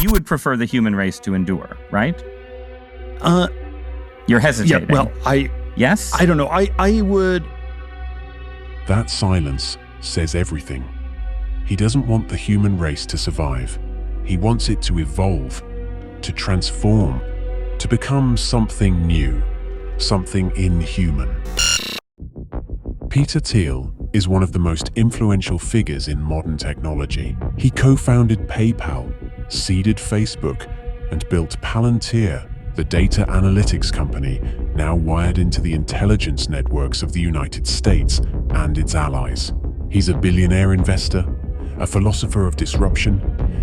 you would prefer the human race to endure, right? Uh, You're hesitating. Yeah, well, Yes? I don't know. I would... That silence says everything. He doesn't want the human race to survive. He wants it to evolve, to transform, to become something new, something inhuman. Peter Thiel is one of the most influential figures in modern technology. He co-founded PayPal, seeded Facebook, and built Palantir, the data analytics company now wired into the intelligence networks of the United States and its allies. He's a billionaire investor, a philosopher of disruption,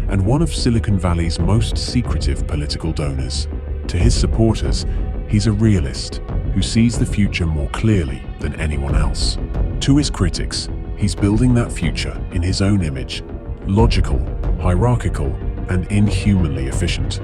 and one of Silicon Valley's most secretive political donors. To his supporters, he's a realist who sees the future more clearly than anyone else. To his critics, he's building that future in his own image, logical, hierarchical, and inhumanly efficient.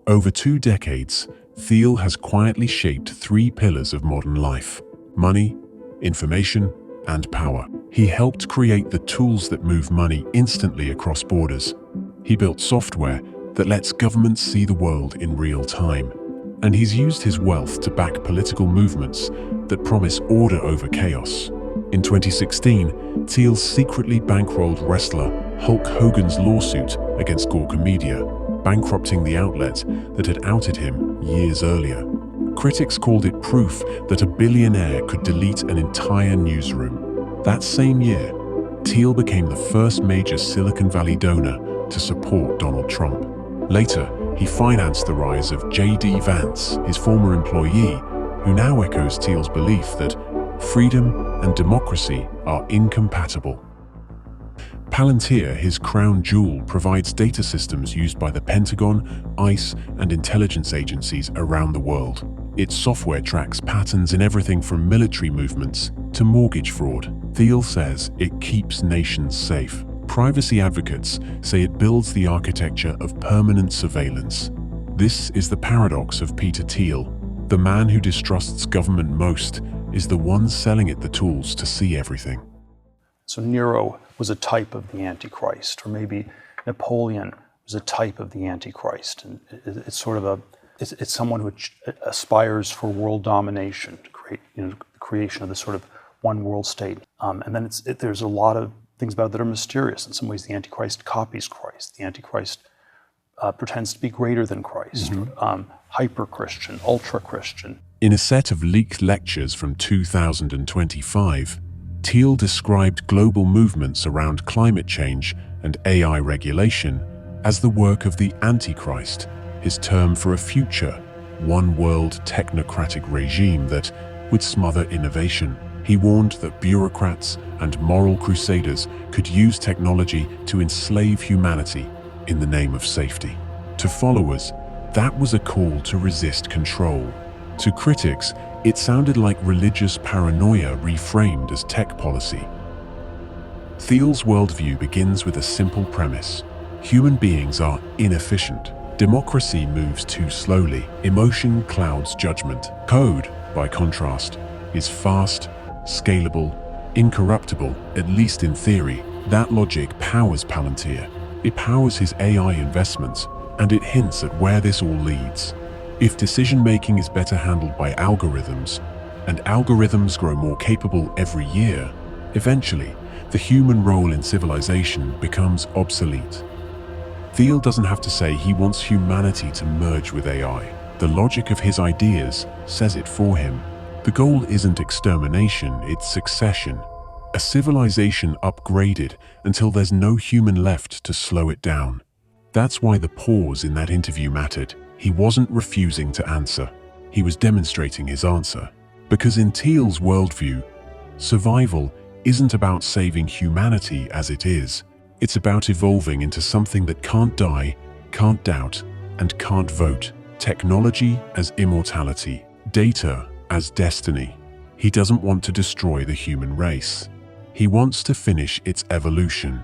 Over 2 decades, Thiel has quietly shaped 3 pillars of modern life: money, information, and power. He helped create the tools that move money instantly across borders. He built software that lets governments see the world in real time. And he's used his wealth to back political movements that promise order over chaos. In 2016, Thiel secretly bankrolled wrestler Hulk Hogan's lawsuit against Gawker Media, bankrupting the outlet that had outed him years earlier. Critics called it proof that a billionaire could delete an entire newsroom. That same year, Thiel became the first major Silicon Valley donor to support Donald Trump. Later, he financed the rise of J.D. Vance, his former employee, who now echoes Thiel's belief that freedom and democracy are incompatible. Palantir, his crown jewel, provides data systems used by the Pentagon, ICE, and intelligence agencies around the world. Its software tracks patterns in everything from military movements to mortgage fraud. Thiel says it keeps nations safe. Privacy advocates say it builds the architecture of permanent surveillance. This is the paradox of Peter Thiel. The man who distrusts government most is the one selling it the tools to see everything. So Nero was a type of the Antichrist, or maybe Napoleon was a type of the Antichrist. And it's sort of it's someone who aspires for world domination, to create, the creation of this sort of one world state. And then there's a lot of things about it that are mysterious. In some ways, the Antichrist copies Christ. The Antichrist pretends to be greater than Christ, hyper-Christian, ultra-Christian. In a set of leaked lectures from 2025, Thiel described global movements around climate change and AI regulation as the work of the Antichrist, his term for a future, one-world technocratic regime that would smother innovation. He warned that bureaucrats and moral crusaders could use technology to enslave humanity in the name of safety. To followers, that was a call to resist control. To critics, it sounded like religious paranoia reframed as tech policy. Thiel's worldview begins with a simple premise: human beings are inefficient. Democracy moves too slowly. Emotion clouds judgment. Code, by contrast, is fast, scalable, incorruptible, at least in theory. That logic powers Palantir. It powers his AI investments, and it hints at where this all leads. If decision-making is better handled by algorithms, and algorithms grow more capable every year, eventually, the human role in civilization becomes obsolete. Thiel doesn't have to say he wants humanity to merge with AI. The logic of his ideas says it for him. The goal isn't extermination, it's succession. A civilization upgraded until there's no human left to slow it down. That's why the pause in that interview mattered. He wasn't refusing to answer. He was demonstrating his answer. Because in Thiel's worldview, survival isn't about saving humanity as it is. It's about evolving into something that can't die, can't doubt, and can't vote. Technology as immortality. Data as destiny. He doesn't want to destroy the human race. He wants to finish its evolution.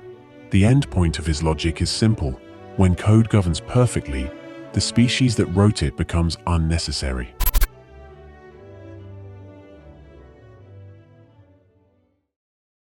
The end point of his logic is simple. When code governs perfectly, the species that wrote it becomes unnecessary.